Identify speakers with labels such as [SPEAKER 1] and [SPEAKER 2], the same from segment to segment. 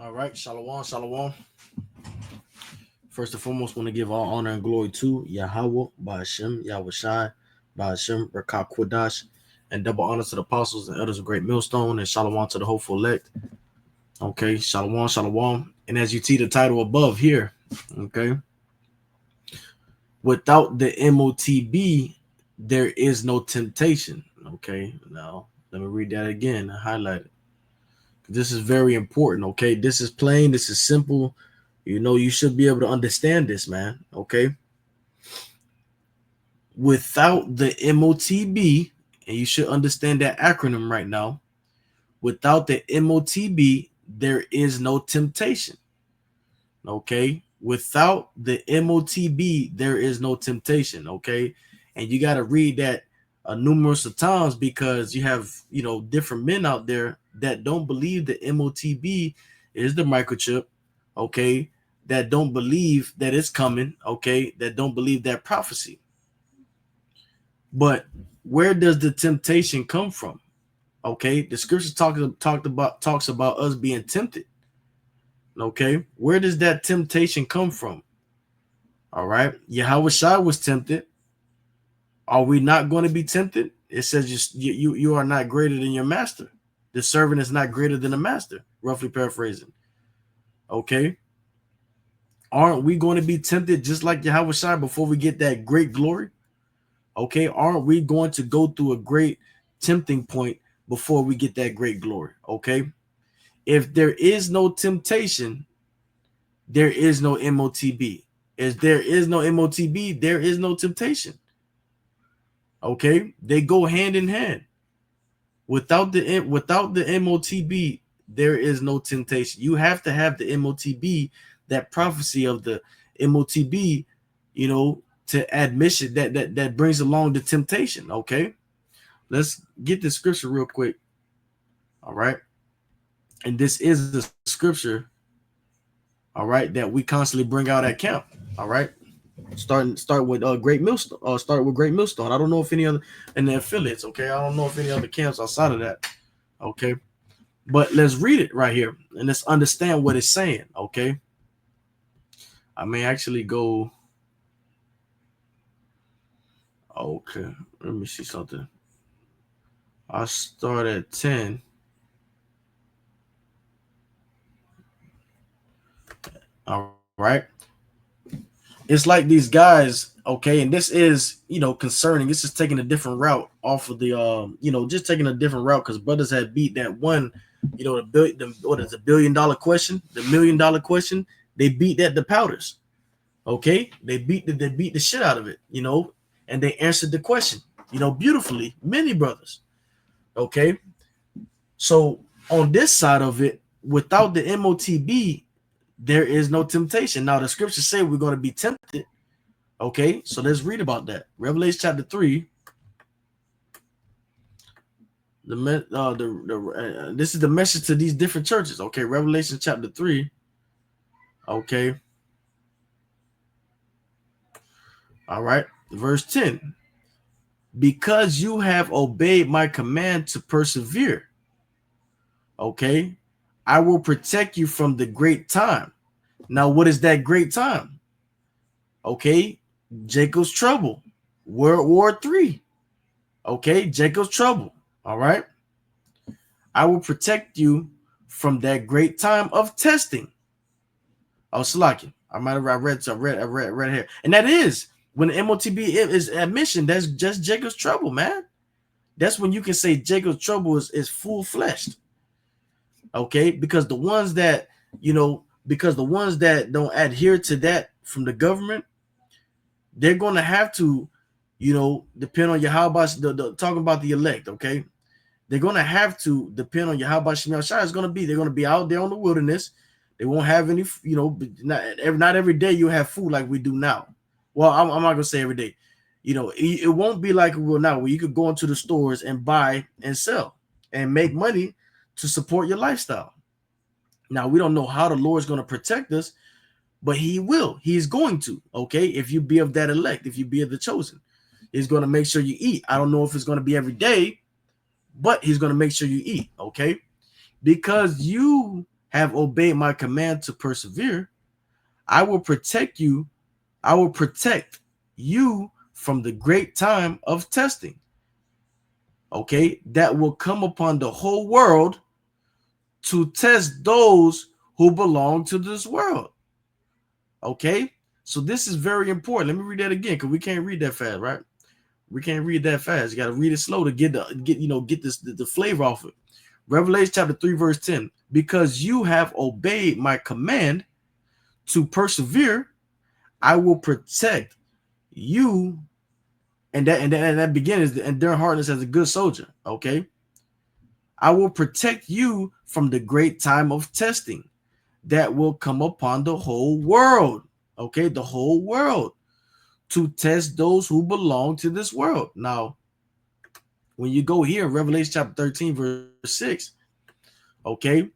[SPEAKER 1] All right, shalom, shalom. First and foremost, want to give all honor and glory to Yahawah, by Hashem, Yahawashi, by Hashem, Rakah Kwadash, and double honor to the apostles and elders of Great Millstone, and shalom to the hopeful elect. Okay, shalom, shalom. And as you see the title above here, okay, without the MOTB, there is no temptation. Okay, now let me read that again, highlight it. This is very important. Okay, this is plain, this is simple. You should be able to understand this, man. Okay. Without the MOTB, and you should understand that acronym right now. Without the MOTB, there is no temptation. Okay. Without the MOTB, there is no temptation. Okay. And you got to read that numerous of times because you have, different men out there that don't believe the MOTB is the microchip. Okay. That don't believe that it's coming. Okay. That don't believe that prophecy. But where does the temptation come from? Okay, the scripture talks about us being tempted. Okay, where does that temptation come from? All right, Yahawashi was tempted. Are we not going to be tempted? It says you are not greater than your master. The servant is not greater than the master. Roughly paraphrasing. Okay, aren't we going to be tempted just like Yahawashi before we get that great glory? Okay, aren't we going to go through a great tempting point before we get that great glory? Okay, if there is no temptation, there is no MOTB. If there is no MOTB, there is no temptation. Okay, they go hand in hand. Without the MOTB, there is no temptation. You have to have the MOTB, that prophecy of the MOTB, to admission that brings along the temptation. Okay, let's get the scripture real quick. All right, and this is the scripture, all right, that we constantly bring out at camp. All right, start with Great Millstone. Start with Great Millstone. I don't know if any other and the affiliates. Okay, I don't know if any other camps outside of that. Okay, but let's read it right here and let's understand what it's saying. Okay, I may actually go. Okay, let me see something. I start at 10. All right. It's like these guys, okay, and this is, concerning. This is taking a different route off of the, just taking a different route because brothers had beat that one, what is the $1 billion question, the $1 million question. They beat that the powders. Okay, they beat the shit out of it, and they answered the question, beautifully. Many brothers. Okay, so on this side of it, without the MOTB, there is no temptation. Now the scriptures say we're going to be tempted. Okay, so let's read about that. Revelation chapter 3. This is the message to these different churches. Okay, Revelation chapter 3. Okay. All right, verse 10. Because you have obeyed my command to persevere. Okay, I will protect you from the great time. Now, what is that great time? Okay, Jacob's trouble, World War III. Okay, Jacob's trouble. All right, I will protect you from that great time of testing. Oh, Salaki, I might have read here, and that is when the MOTB is admission. That's just Jacob's trouble, man. That's when you can say Jacob's trouble is full fleshed. Okay, because the ones that don't adhere to that from the government, they're going to have to, depend on Yahawah. Talking about the elect, okay, they're going to have to depend on Yahawah. They're going to be out there on the wilderness. They won't have any, not every day you have food like we do now. Well, I'm not going to say every day. It won't be like it will now, where you could go into the stores and buy and sell and make money to support your lifestyle. Now, we don't know how the Lord's going to protect us, but he will. He's going to, okay? If you be of that elect, if you be of the chosen, he's going to make sure you eat. I don't know if it's going to be every day, but he's going to make sure you eat, okay? Because you have obeyed my command to persevere, I will protect you. I will protect you from the great time of testing. Okay, that will come upon the whole world to test those who belong to this world. Okay, so this is very important. Let me read that again because we can't read that fast, right? We can't read that fast. You got to read it slow to get the flavor off it. Revelation chapter 3, verse 10. Because you have obeyed my command to persevere, I will protect you. And that begins and their hardness as a good soldier. Okay. I will protect you from the great time of testing that will come upon the whole world. Okay, the whole world, to test those who belong to this world. Now, when you go here in Revelation chapter 13, verse 6, okay,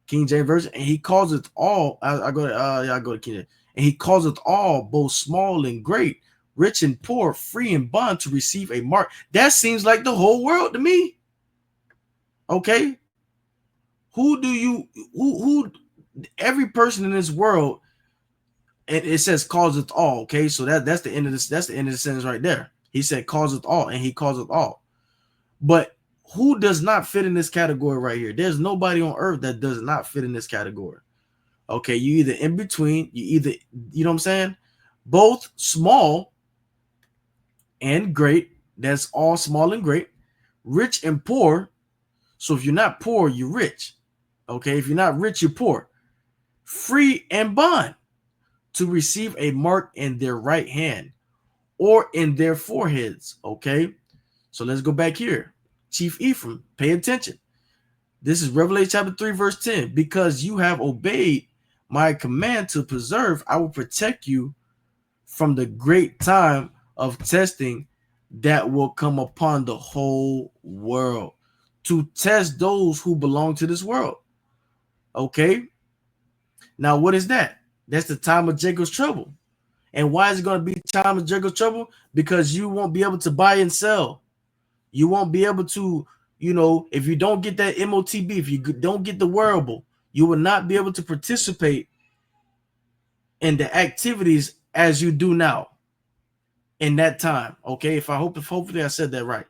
[SPEAKER 1] King James Version, and he calls it all. I go to King James, and he calls it all, both small and great, rich and poor, free and bond, to receive a mark. That seems like the whole world to me. Okay, who every person in this world, and it says calls it all. Okay, so that's the end of this. That's the end of the sentence right there. He said calls it all, and he calls it all. But who does not fit in this category right here? There's nobody on earth that does not fit in this category. Okay, you either in between, you know what I'm saying? Both small and great. That's all small and great. Rich and poor. So if you're not poor, you're rich. Okay, if you're not rich, you're poor. Free and bond, to receive a mark in their right hand or in their foreheads. Okay, so let's go back here. Chief Ephraim, pay attention. This is Revelation chapter 3, verse 10. Because you have obeyed my command to preserve, I will protect you from the great time of testing that will come upon the whole world, to test those who belong to this world. Okay, now what is that? That's the time of Jacob's trouble. And why is it going to be time of Jacob's trouble? Because you won't be able to buy and sell. You won't be able to, if you don't get that MOTB, if you don't get the wearable, you will not be able to participate in the activities as you do now in that time. Okay, hopefully I said that right.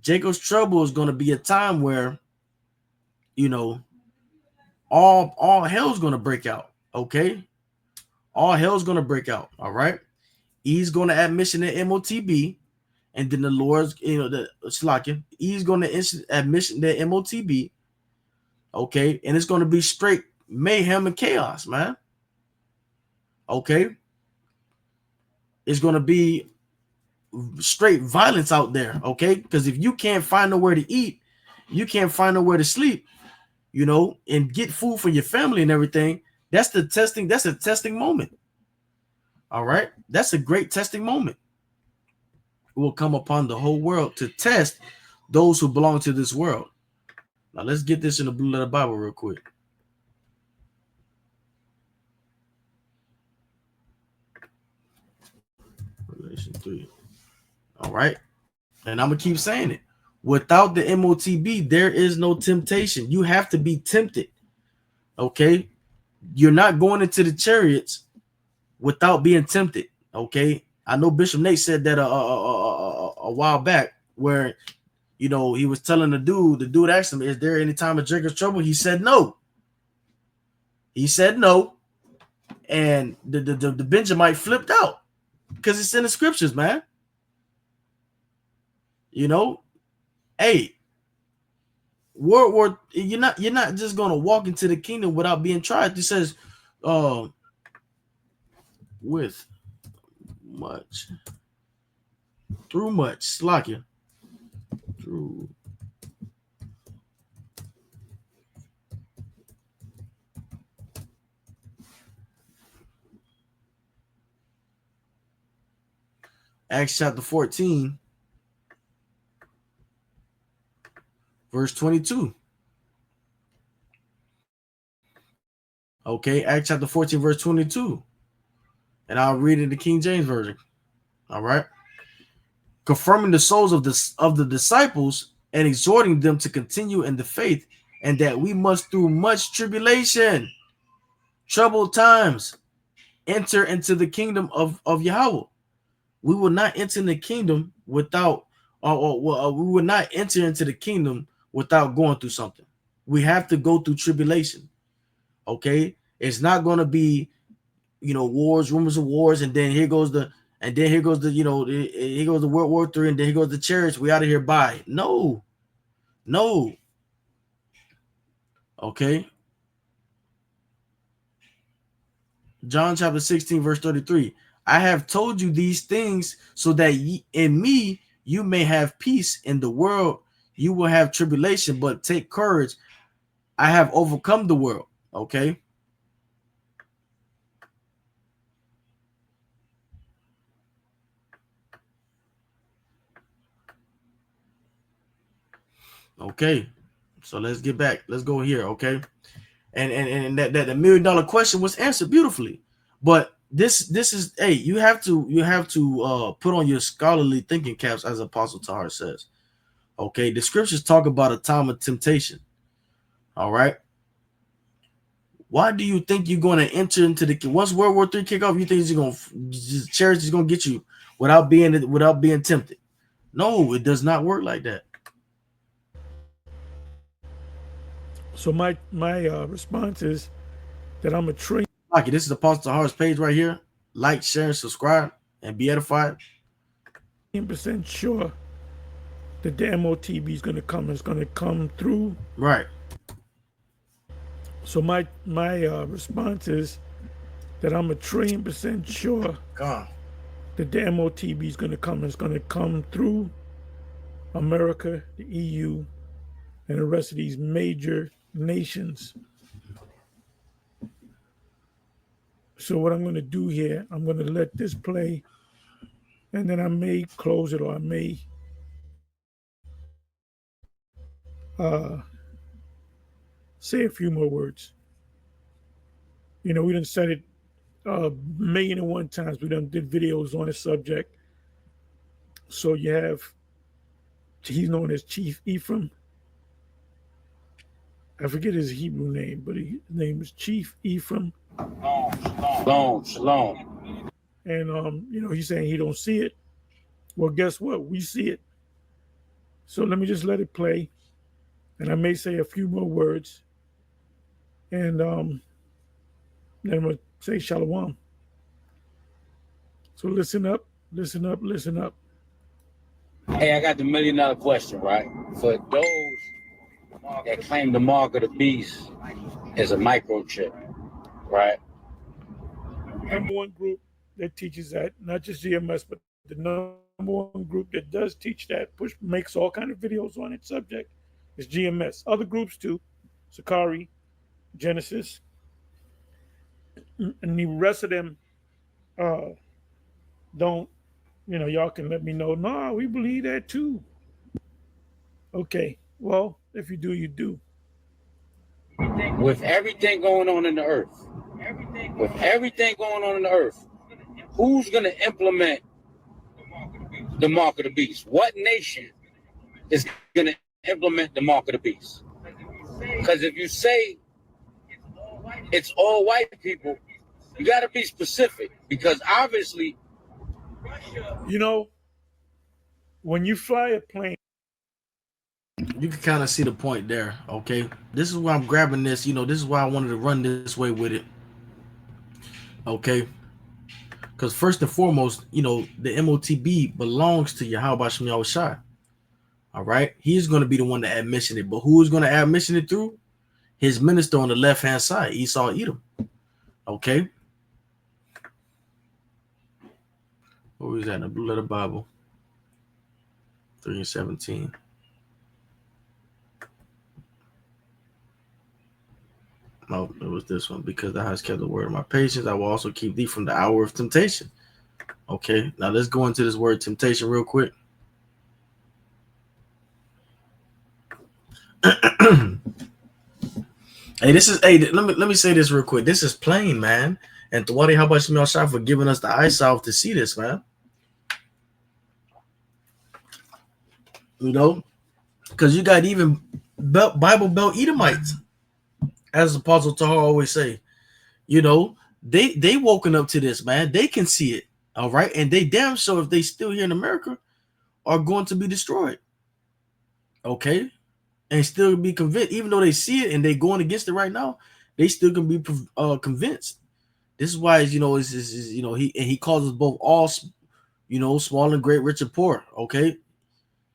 [SPEAKER 1] Jacob's trouble is going to be a time where, all hell's going to break out. Okay, all hell's going to break out. All right, he's going to admission in MOTB. And then the Lord's, the Slakia, he's going to admission that MOTB. Okay. And it's going to be straight mayhem and chaos, man. Okay. It's going to be straight violence out there. Okay. Because if you can't find nowhere to eat, you can't find nowhere to sleep, and get food for your family and everything. That's the testing. That's a testing moment. All right. That's a great testing moment. Will come upon the whole world to test those who belong to this world. Now let's get this in the Blue Letter Bible real quick. Revelation 3. All right. And I'm going to keep saying it. Without the MOTB, there is no temptation. You have to be tempted. Okay. You're not going into the chariots without being tempted. Okay. I know Bishop Nate said that a while back where, he was telling the dude asked him, is there any time of Jacob's trouble? He said no. He said no. And the Benjamite flipped out because it's in the scriptures, man. Hey, World War, you're not just going to walk into the kingdom without being tried. It says, with much, through much, Slakia, through Acts chapter 14, verse 22. Okay, Acts chapter 14, verse 22. And I'll read it in the King James Version. All right. Confirming the souls of the disciples and exhorting them to continue in the faith and that we must through much tribulation, troubled times, enter into the kingdom of Yahawah. We will not enter the kingdom without, we will not enter into the kingdom without going through something. We have to go through tribulation. Okay, it's not going to be, wars, rumors of wars, and then here goes the, here goes the, here goes the World War III, and then here goes the chariots. We out of here. Bye. No. Okay. John chapter 16, verse 33. I have told you these things so that in me you may have peace. In the world you will have tribulation, but take courage. I have overcome the world. Okay. Okay. So let's get back. Let's go here. Okay. And that the $1 million question was answered beautifully. But this is, hey, you have to put on your scholarly thinking caps, as Apostle Tahar says. Okay, the scriptures talk about a time of temptation. All right. Why do you think you're going to enter into the, once World War III kick off? You think chariots is going to get you without being tempted? No, it does not work like that.
[SPEAKER 2] So my response is that I'm a trained.
[SPEAKER 1] Like, this is Apostle Tahar's page right here. Like, share, subscribe, and be edified.
[SPEAKER 2] % sure that the MOTB is going to come. It's going to come through.
[SPEAKER 1] Right.
[SPEAKER 2] So my response is that I'm a % sure that the MOTB is going to come. It's going to come through America, the EU, and the rest of these major nations. So what I'm going to do here, I'm going to let this play, and then I may close it, or I may say a few more words. We done said it 1,000,001 times. We done did videos on the subject. So you have, he's known as Chief Ephraim. I forget his Hebrew name, but his name is Chief Ephraim.
[SPEAKER 3] Shalom.
[SPEAKER 2] And he's saying he don't see it. Well, guess what? We see it. So let me just let it play, and I may say a few more words, and then I'm gonna say shalom. So listen up.
[SPEAKER 3] Hey, I got the $1 million question, right? For those that claim the mark of the beast is a microchip, right?
[SPEAKER 2] Number one group that teaches that, not just GMS, but the number one group that does teach that, makes all kind of videos on its subject, is GMS. Other groups too, Sakari, Genesis, and the rest of them don't. Y'all can let me know. No, we believe that too. Okay, well, if you do, you do.
[SPEAKER 3] With everything going on in the earth, who's going to implement the mark of the beast? What nation is going to implement the mark of the beast? Because if you say it's all white people, you got to be specific, because obviously,
[SPEAKER 2] when you fly a plane,
[SPEAKER 1] you can kind of see the point there. Okay, this is why I'm grabbing this. This is why I wanted to run this way with it. Okay, because first and foremost, the MOTB belongs to Yahawashi. All right, he's going to be the one to admission it, but who is going to admission it through? His minister on the left hand side, Esau Edom. Okay, who is that in the Blue Letter Bible? 3:17. No, it was this one. Because thou hast kept the word of my patience, I will also keep thee from the hour of temptation. Okay, now let's go into this word temptation real quick. Hey, let me say this real quick. This is plain, man. And Tawadi, how about you, Shah, for giving us the eyesight to see this, man? Because you got even Bible Belt Edomites, as Apostle Tahar always say. You know, they woken up to this, man. They can see it, all right, and they damn sure, if they still here in America, are going to be destroyed. Okay, and still be convinced, even though they see it and they going against it right now, they still can be convinced. This is why, he calls us both all, small and great, rich and poor. Okay,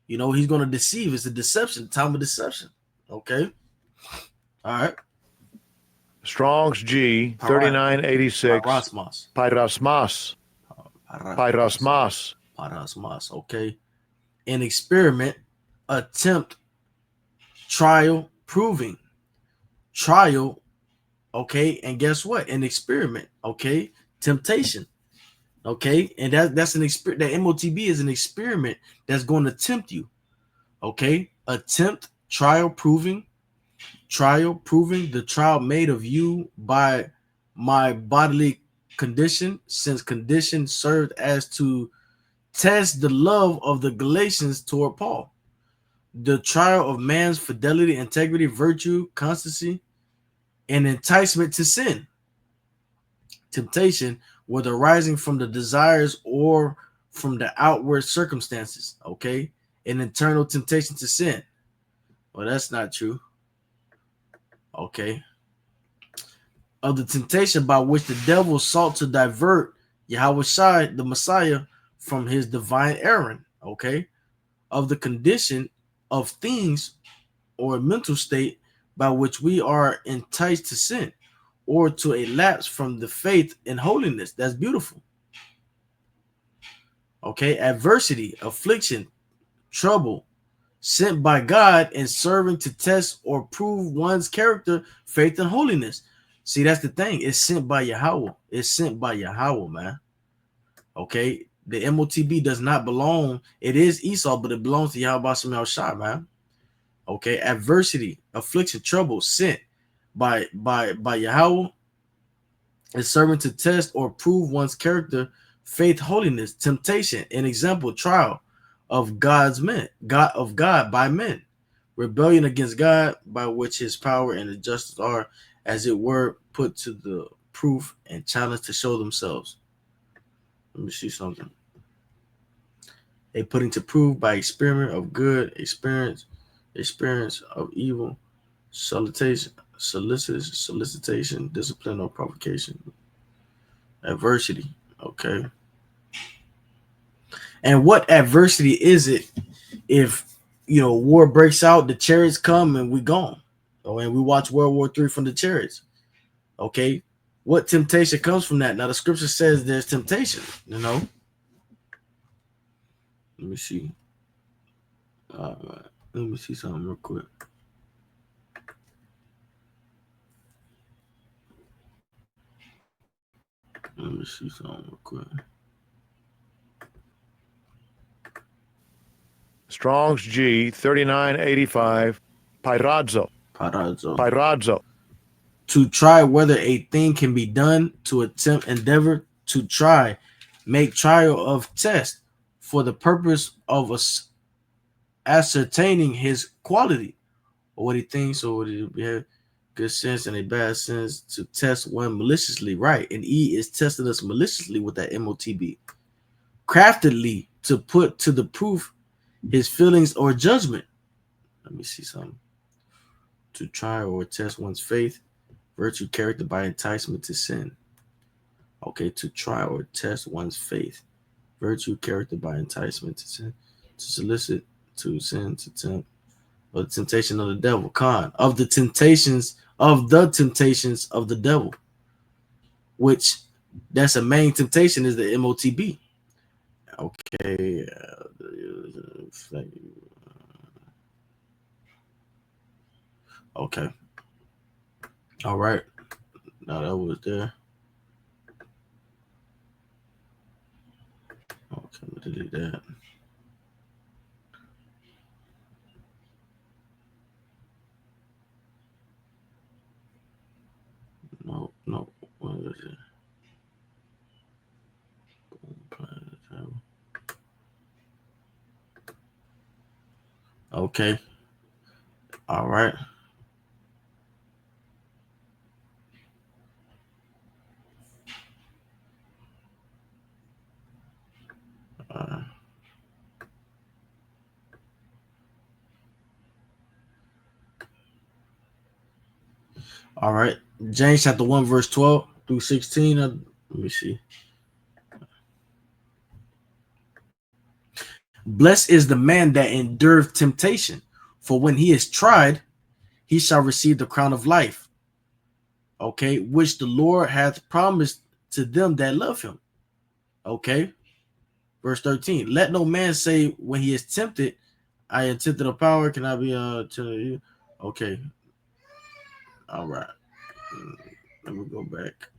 [SPEAKER 1] he's going to deceive. It's a deception, time of deception. Okay, all right.
[SPEAKER 4] Strong's G 3986. Pyrasmas.
[SPEAKER 1] Okay, an experiment, attempt, trial, proving, trial. Okay, and guess what? An experiment. Okay, temptation. Okay, and that's an experiment. That MOTB is an experiment that's going to tempt you. Okay, attempt, trial, proving, the trial made of you by my bodily condition, since condition served as to test the love of the Galatians toward Paul. The trial of man's fidelity, integrity, virtue, constancy, and enticement to sin. Temptation, whether arising from the desires or from the outward circumstances. Okay, an internal temptation to sin. Well, that's not true. Okay. Of the temptation by which the devil sought to divert Yahawashi, the Messiah, from his divine errand. Okay. Of the condition of things or mental state by which we are enticed to sin or to a lapse from the faith and holiness. That's beautiful. Okay. Adversity, affliction, trouble, sent by God and serving to test or prove one's character, faith, and holiness. See, that's the thing. It's sent by Yahawah. It's sent by Yahawah, man. Okay. The MOTB does not belong. It is Esau, but it belongs to Yahawashi, man. Okay. Adversity, affliction, trouble, sent by Yahawah and serving to test or prove one's character, faith, holiness, temptation, an example, trial of God's men, God by men, rebellion against God, by which his power and the justice are, as it were, put to the proof and challenge to show themselves. Let me see something. A putting to prove by experiment of good, experience of evil, solicitation, discipline, or provocation, adversity. Okay. And what adversity is it if war breaks out, the chariots come, and we gone? Oh, and we watch World War III from the chariots. Okay. What temptation comes from that? Now the scripture says there's temptation, Let me see. Let me see something real quick.
[SPEAKER 4] Strong's G 3985. Pyradzo.
[SPEAKER 1] To try whether a thing can be done, to attempt, endeavor, to try, make trial of test for the purpose of us ascertaining his quality or what he thinks or what he have good sense and a bad sense, to test one maliciously, right? And E is testing us maliciously with that MOTB. Craftily, to put to the proof his feelings or judgment. Let me see something. To try or test one's faith, virtue, character by enticement to sin. Okay, to try or test one's faith, virtue, character by enticement to sin, to solicit, to sin, to tempt, or the temptation of the devil. Of the temptations of the devil, which that's a main temptation is the MOTB. Okay. Okay. All right. Now that was there. Okay, I'm gonna delete that. No. What is it? Okay. All right. All right. James chapter 1, verse 12 through 16. Let me see. Blessed is the man that endureth temptation, for when he is tried, he shall receive the crown of life, okay, which the Lord hath promised to them that love him. Okay. Verse 13. Let no man say when he is tempted, I am tempted of power. Can I be to you? Okay. All right. Let me go back.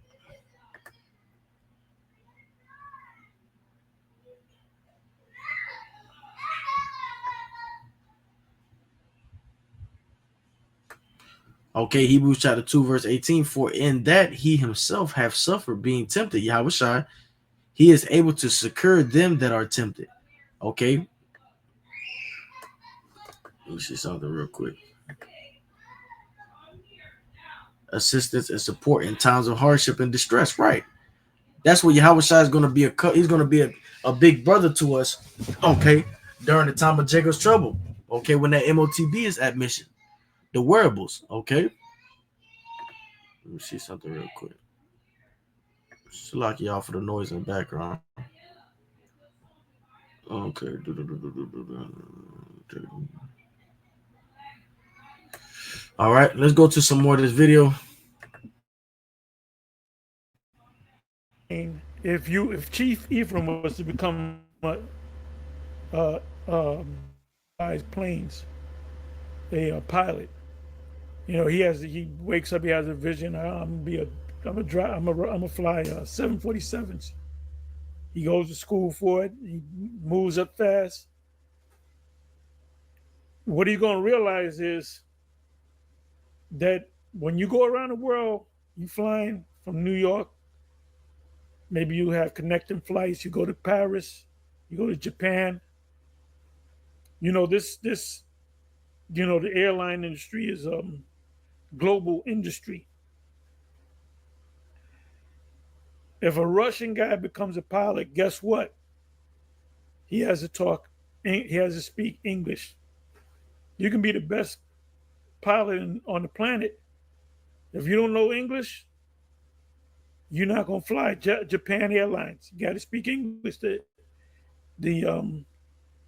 [SPEAKER 1] Okay, Hebrews chapter 2, verse 18. For in that he himself hath suffered being tempted, Yahawashi, he is able to succor them that are tempted. Okay. Let me see something real quick. Assistance and support in times of hardship and distress. Right. That's what Yahawashi is going to be. He's going to be a big brother to us. Okay. During the time of Jacob's trouble. Okay. When that MOTB is at mission. The wearables. Okay. Let me see something real quick. Slack y'all for the noise in the background. Okay. All right. Let's go to some more of this video.
[SPEAKER 2] If Chief Ephraim was to become planes, a pilot, he wakes up, he has a vision. I'm gonna fly 747s. He goes to school for it. He moves up fast. What he's gonna realize is that when you go around the world, you flying from New York. Maybe you have connecting flights. You go to Paris, you go to Japan. The airline industry is global industry. If a Russian guy becomes a pilot, guess what? He has to speak English. You can be the best pilot on the planet. If you don't know English, you're not going to fly Japan Airlines. You got to speak English. The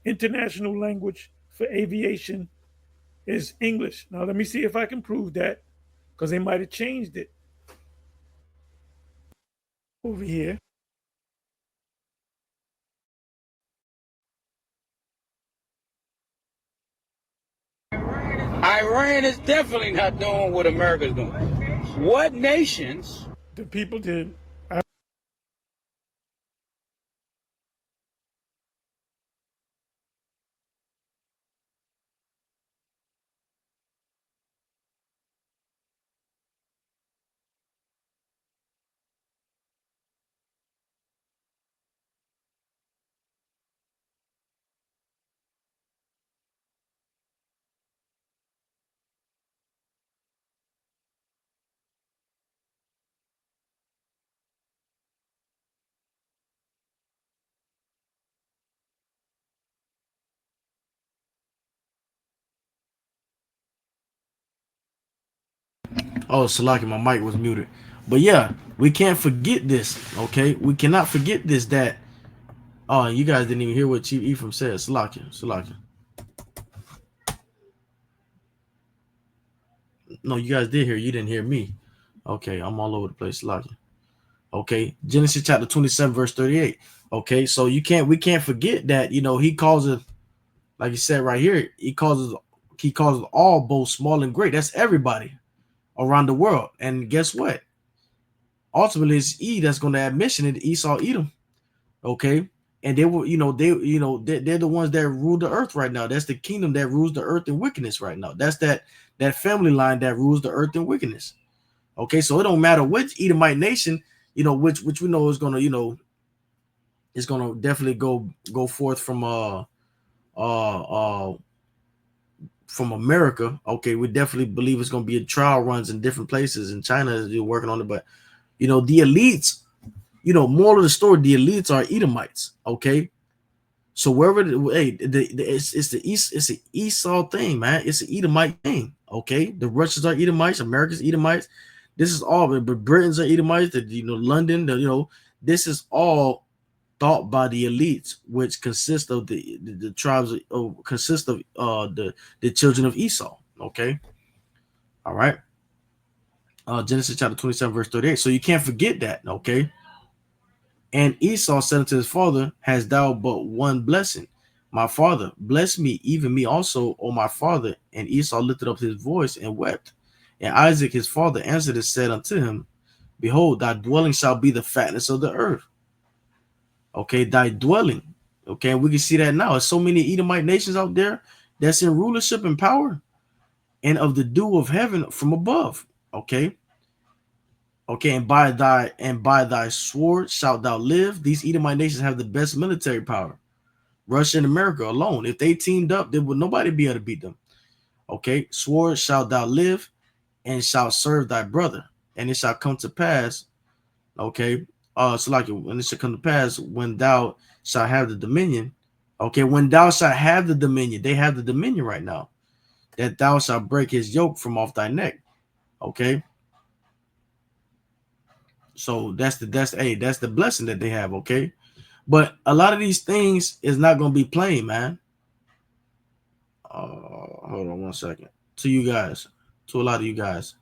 [SPEAKER 2] international language for aviation is English. Now, let me see if I can prove that, because they might have changed it. Over here.
[SPEAKER 3] Iran is definitely not doing what America's doing. What nations?
[SPEAKER 2] The people did.
[SPEAKER 1] Oh, Salaki, my mic was muted. But yeah, we can't forget this, okay? We cannot forget this that you guys didn't even hear what Chief Ephraim said. Salaki. No, you guys did hear. You didn't hear me. Okay, I'm all over the place. Salaki. Okay, Genesis chapter 27, verse 38. Okay, so we can't forget that, he calls it, like he said right here, he calls all both small and great. That's everybody around the world. And guess what? Ultimately, it's E that's going to have mission into Esau, Edom. Okay, and they were, they're the ones that rule the earth right now. That's the kingdom that rules the earth in wickedness right now. That's that family line that rules the earth in wickedness. Okay, so it don't matter which Edomite nation, which we know is gonna, is gonna definitely go forth from from America, okay, we definitely believe it's going to be a trial runs in different places. In China is working on it, but the elites, moral of the story, the elites are Edomites, okay. So wherever, it's the East, it's an Esau thing, man. It's an Edomite thing, okay. The Russians are Edomites, Americans Edomites. This is all, but Britons are Edomites. London, this is all thought by the elites, which consist of the tribes consist of the children of Esau. Okay, all right. Genesis chapter 27, verse 38. So you can't forget that. Okay. And Esau said unto his father, Hast thou but one blessing? My father, bless me, even me also, O my father. And Esau lifted up his voice and wept. And Isaac his father answered and said unto him, Behold, thy dwelling shall be the fatness of the earth. Okay, thy dwelling. Okay, we can see that now. There's so many Edomite nations out there that's in rulership and power, and of the dew of heaven from above. Okay. Okay, and by thy sword shalt thou live. These Edomite nations have the best military power. Russia and America alone, if they teamed up, then would nobody be able to beat them. Okay, sword shalt thou live, and shalt serve thy brother, and it shall come to pass. Okay, so like when it shall come to pass when thou shalt have the dominion. Okay, when thou shalt have the dominion, they have the dominion right now. That thou shalt break his yoke from off thy neck. Okay. So that's the blessing that they have, okay? But a lot of these things is not going to be plain, man. Hold on one second. To you guys, to a lot of you guys.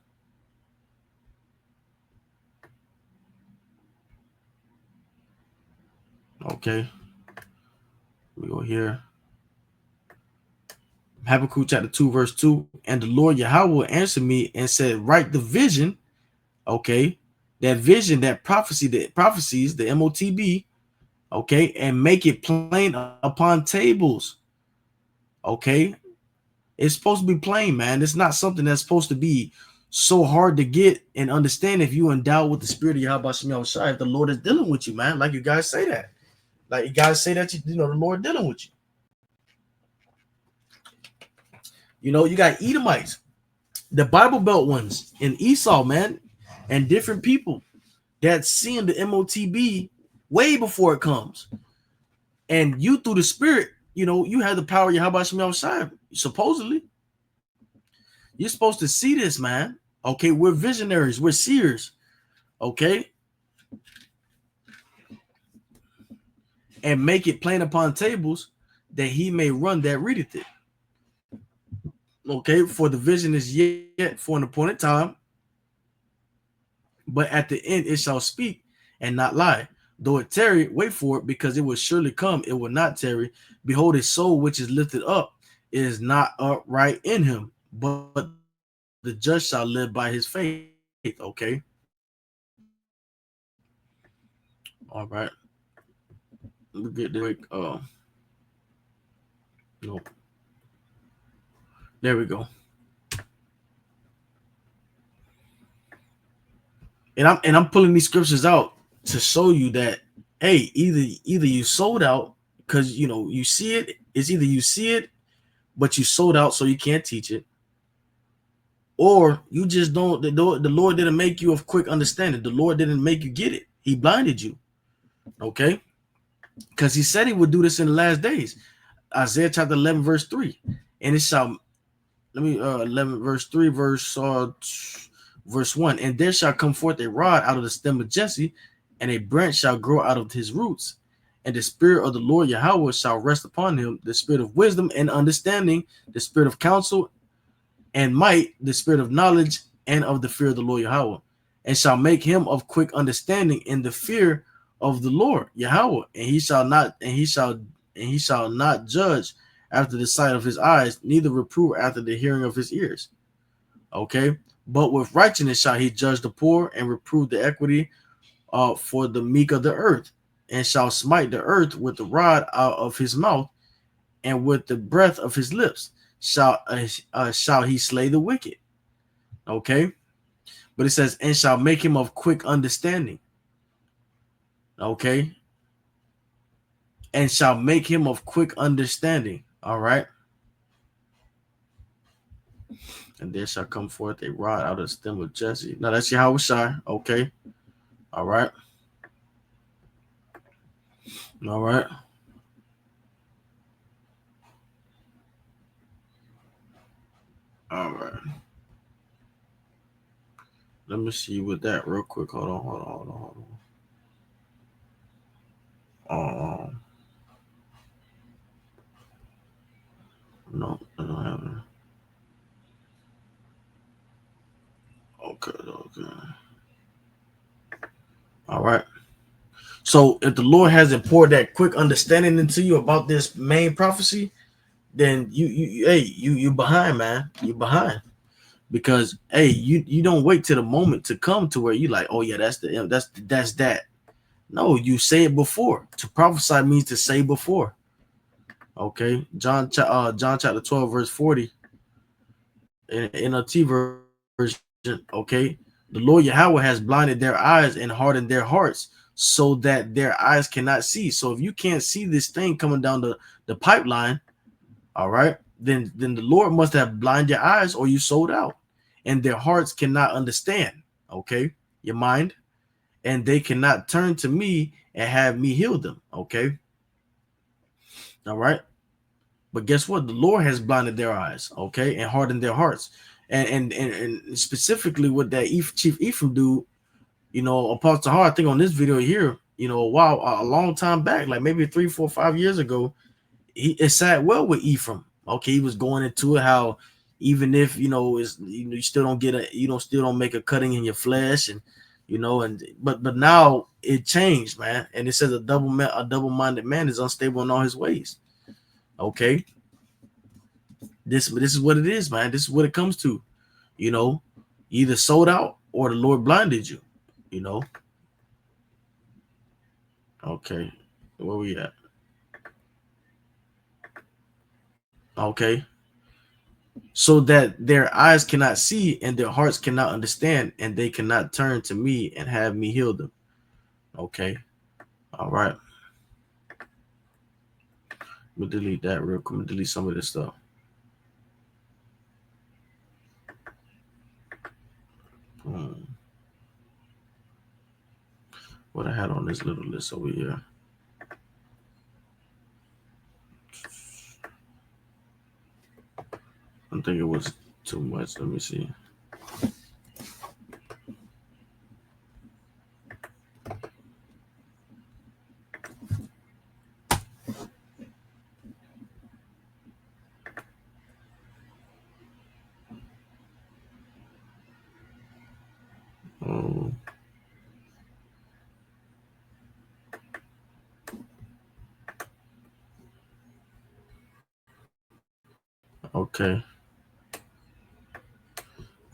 [SPEAKER 1] Okay. We go here. Habakkuk chapter 2, verse 2. And the Lord Yahawah answered me and said, Write the vision, okay? That vision, that prophecy, the prophecies, the MOTB, okay, and make it plain upon tables. Okay. It's supposed to be plain, man. It's not something that's supposed to be so hard to get and understand if you endowed with the spirit of Yahawashi. If the Lord is dealing with you, man, like you guys say that. Like you guys say that the Lord dealing with you. You got Edomites, the Bible Belt ones, and Esau, man, and different people that's seeing the MOTB way before it comes. And you through the spirit, you have the power of Yahawashi, supposedly. You're supposed to see this, man. Okay, we're visionaries, we're seers. Okay. And make it plain upon tables that he may run that readeth it. Okay, for the vision is yet for an appointed time, but at the end it shall speak and not lie. Though it tarry, wait for it, because it will surely come, it will not tarry. Behold, his soul which is lifted up is not upright in him, but the just shall live by his faith. Okay. All right. We get there. No. There we go. And I'm pulling these scriptures out to show you that, hey, either you sold out because you see it. It's either you see it, but you sold out so you can't teach it, or you just don't. The Lord didn't make you of quick understanding. The Lord didn't make you get it. He blinded you. Okay, because he said he would do this in the last days. Isaiah chapter 11 verse 3, and it shall. 11 verse 3 verse 1, and there shall come forth a rod out of the stem of Jesse, and a branch shall grow out of his roots, and the spirit of the Lord Yahawah shall rest upon him, the spirit of wisdom and understanding, the spirit of counsel and might, the spirit of knowledge and of the fear of the Lord Yahawah, and shall make him of quick understanding in the fear of the Lord Yahawah, and he shall not judge after the sight of his eyes, neither reprove after the hearing of his ears. Okay, but with righteousness shall he judge the poor and reprove the equity for the meek of the earth, and shall smite the earth with the rod out of his mouth, and with the breath of his lips shall he slay the wicked. Okay, but it says, and shall make him of quick understanding. Okay, and shall make him of quick understanding. All right. And there shall come forth a rod out of the stem of Jesse. Now that's Yahawashi. Okay. All right. All right. All right. Let me see with that real quick. Hold on. No, I don't have it. Okay. All right. So if the Lord hasn't poured that quick understanding into you about this main prophecy, then you behind, man. You behind. Because you don't wait till the moment to come to where you like, oh yeah, that's that. No, you say it before. To prophesy means to say before. Okay, John chapter 12 verse 40 in NLT version. Okay, the Lord Yahawah has blinded their eyes and hardened their hearts so that their eyes cannot see. So if you can't see this thing coming down the pipeline, all right, then the Lord must have blinded your eyes or you sold out, and their hearts cannot understand. Okay, your mind, and they cannot turn to me and have me heal them. Okay, all right. But guess what? The Lord has blinded their eyes, okay, and hardened their hearts. And specifically with that Chief Ephraim dude, Apostle Hart, I think on this video here, a long time back, like maybe 3, 4, 5 years ago, it sat well with Ephraim. Okay, he was going into it how even if you still don't make a cutting in your flesh, and but now it changed, man. And it says a double-minded man is unstable in all his ways. Okay, this is what it is, man. This is what it comes to. Either sold out or the Lord blinded you. Okay, where we at? Okay, so that their eyes cannot see and their hearts cannot understand, and they cannot turn to me and have me heal them. Okay, all right. We'll delete that real quick. We'll delete some of this stuff. What I had on this little list over here. I think it was too much. Let me see. Okay.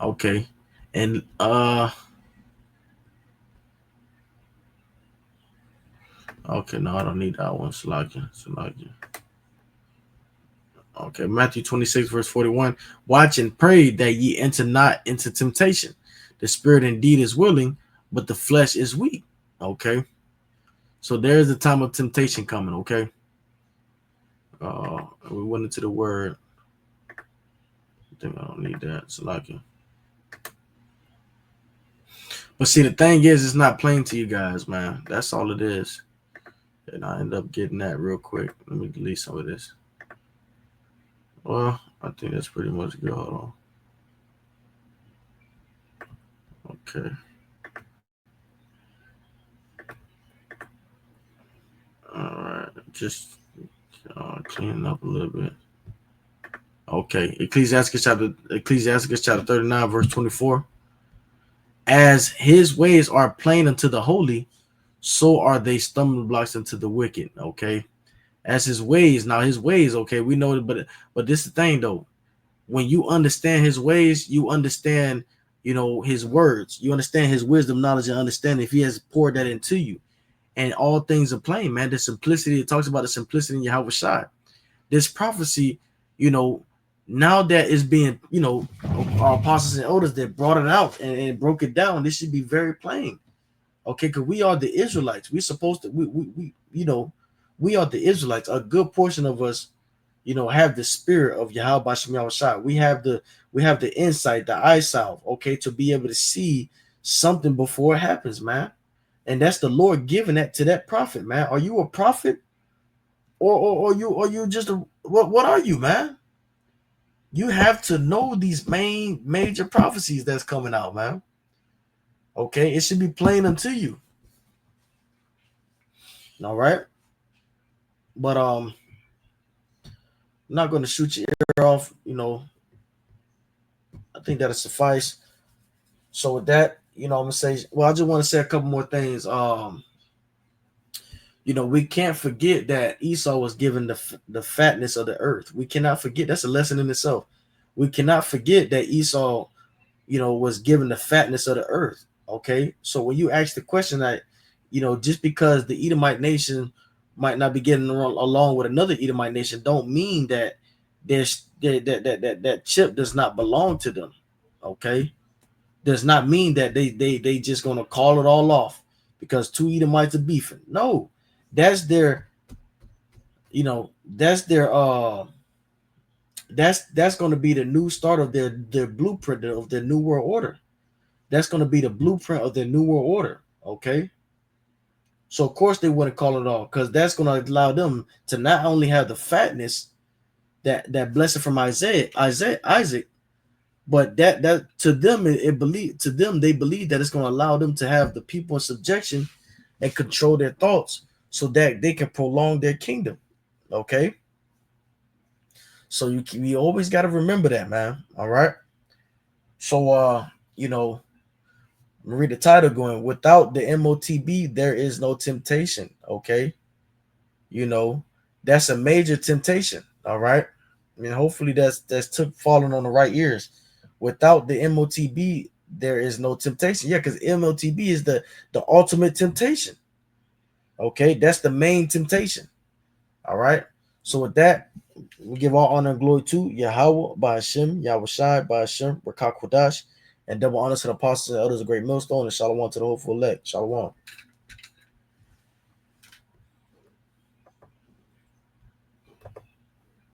[SPEAKER 1] Okay. And okay, no, I don't need that one. Salakia. Okay, Matthew 26, verse 41. Watch and pray that ye enter not into temptation. The spirit indeed is willing, but the flesh is weak. Okay. So there's a time of temptation coming, okay? We went into the word. I think I don't need that. Salakia. But see, the thing is, it's not plain to you guys, man. That's all it is. And I end up getting that real quick. Let me delete some of this. Well, I think that's pretty much good. Hold on. Okay. All right. Just cleaning up a little bit. Okay. Ecclesiastes chapter 39, verse 24. As his ways are plain unto the holy, so are they stumbling blocks unto the wicked. Okay. As his ways. Now his ways, okay, we know it, but this is the thing though. When you understand his ways, you understand, his words. You understand his wisdom, knowledge, and understanding if he has poured that into you. And all things are plain, man. The simplicity, it talks about the simplicity in Yahawashi. This prophecy, now that is being, our apostles and elders that brought it out and broke it down, this should be very plain. Okay, because we are the Israelites. We're supposed to, we are the Israelites. A good portion of us, have the spirit of Yahawashi. We have the insight, the eye salve, okay, to be able to see something before it happens, man. And that's the Lord giving that to that prophet, man. Are you a prophet? Or you just what are you, man? You have to know these major prophecies that's coming out, man. Okay, it should be plain unto you. All right. But I'm not going to shoot your ear off, I think that'll suffice. So with that, I'm gonna say, well, I just want to say a couple more things. We can't forget that Esau was given the fatness of the earth. We cannot forget. That's a lesson in itself. We cannot forget that Esau, was given the fatness of the earth. Okay, so when you ask the question that, just because the Edomite nation might not be getting along with another Edomite nation, don't mean that that chip does not belong to them. Okay, does not mean that they just gonna call it all off because two Edomites are beefing. No, that's their, that's their that's going to be the new start of their blueprint of their new world order. That's going to be the blueprint of their new world order. Okay, so of course they wouldn't call it off because that's going to allow them to not only have the fatness that blessing from Isaac, but that to them they believe that it's going to allow them to have the people in subjection and control their thoughts so that they can prolong their kingdom. Okay, so you always got to remember that, man. All right, so read the title going, without the MOTB there is no temptation. Okay, that's a major temptation. All right, I mean, hopefully that's took falling on the right ears. Without the MOTB, there is no temptation. Yeah, because MOTB is the ultimate temptation. Okay, that's the main temptation. All right. So with that, we give all honor and glory to Yahawah, by Hashem, Yahawashi, by Hashem, Rakak Kodash, and double honor to the apostles and elders of Great Millstone, and shalom to the hopeful elect. Shalom.